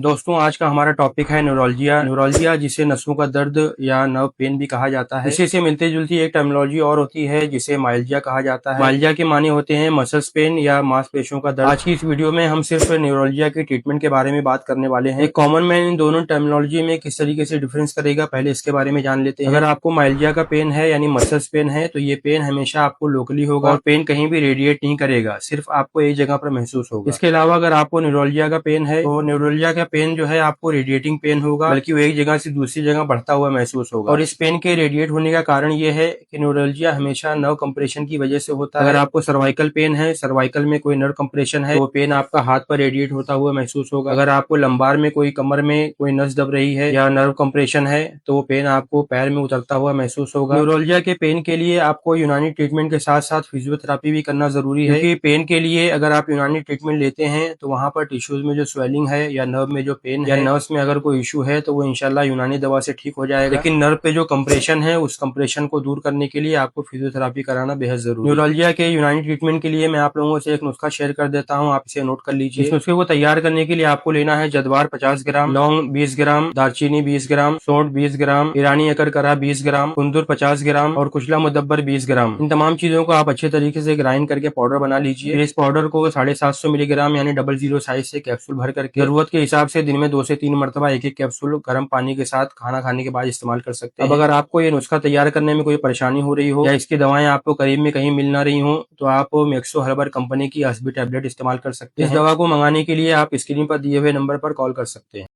दोस्तों आज का हमारा टॉपिक है न्यूरोलजिया। न्यूरोलजिया जिसे नसों का दर्द या नर्व पेन भी कहा जाता है। इसी से मिलती जुलती एक टर्मिनोलॉजी और होती है जिसे माइल्जिया कहा जाता है। माइल्जिया के माने होते हैं मसल्स पेन या मांसपेशियों का दर्द। आज की इस वीडियो में हम सिर्फ न्यूरोलजिया की ट्रीटमेंट के बारे में बात करने वाले हैं। एक कॉमन मैन इन दोनों टर्मिनोलॉजी में किस तरीके से डिफरेंस करेगा, पहले इसके बारे में जान लेते हैं। अगर आपको माइल्जिया का पेन है यानी मसल्स पेन है तो ये पेन हमेशा आपको लोकली होगा और पेन कहीं भी रेडिएट नहीं करेगा, सिर्फ आपको एक जगह पर महसूस होगा। इसके अलावा अगर आपको न्यूरोलजिया का पेन है तो न्यूरोलजिया का पेन जो है आपको रेडिएटिंग पेन होगा, बल्कि वो एक जगह से दूसरी जगह बढ़ता हुआ महसूस होगा। और इस पेन के रेडिएट होने का कारण ये है कि न्यूरोलजिया हमेशा नर्व कंप्रेशन की वजह से होता है। अगर आपको सर्वाइकल पेन है, सर्वाइकल में कोई नर्व कंप्रेशन है, तो पेन आपका हाथ पर रेडिएट होता हुआ महसूस होगा। अगर आपको लंबार में कोई कमर में कोई नस दब रही है या नर्व कंप्रेशन है तो वो पेन आपको पैर में उतरता हुआ महसूस होगा। न्यूरोलजिया के पेन के लिए आपको यूनानी ट्रीटमेंट के साथ साथ फिजियोथेरापी भी करना जरूरी है, क्योंकि पेन के लिए अगर आप यूनानी ट्रीटमेंट लेते हैं तो वहां पर टिश्यूज में जो स्वेलिंग है या नर्व में जो पेन है या नर्व्स में अगर कोई इशू है तो वो इंशाल्लाह यूनानी दवा से ठीक हो जाएगा। लेकिन नर्व पे जो कंप्रेशन है उस कंप्रेशन को दूर करने के लिए आपको फिजियोथेरापी कराना बेहद जरूरी है। न्यूरोलजिया के यूनानी ट्रीटमेंट के लिए मैं आप लोगों से एक नुस्खा शेयर कर देता हूँ, आप इसे नोट कर लीजिए। इस नुस्खे को तैयार करने के लिए आपको लेना है जद्वार 50 ग्राम, लौंग 20 ग्राम, दालचीनी 20 ग्राम, सौंठ 20 ग्राम, ईरानी अकरकरा 20 ग्राम, कुंदुर 50 ग्राम और कुचला मुदब्बर 20 ग्राम। इन तमाम चीजों को आप अच्छे तरीके से ग्राइंड करके पाउडर बना लीजिए। इस पाउडर को 750 मिलीग्राम यानी 00 साइज से कैप्सूल भर करके जरूरत के हिसाब से दिन में 2 से 3 मरतबा एक एक कैप्सूल गर्म पानी के साथ खाना खाने के बाद इस्तेमाल कर सकते हैं। अब अगर आपको ये नुस्खा तैयार करने में कोई परेशानी हो रही हो या इसकी दवाएं आपको करीब में कहीं मिल ना रही हो तो आप मैक्सो हर्बल कंपनी की हस्बी टैबलेट इस्तेमाल कर सकते हैं। इस दवा को मंगाने के लिए आप स्क्रीन पर दिए हुए नंबर पर कॉल कर सकते हैं।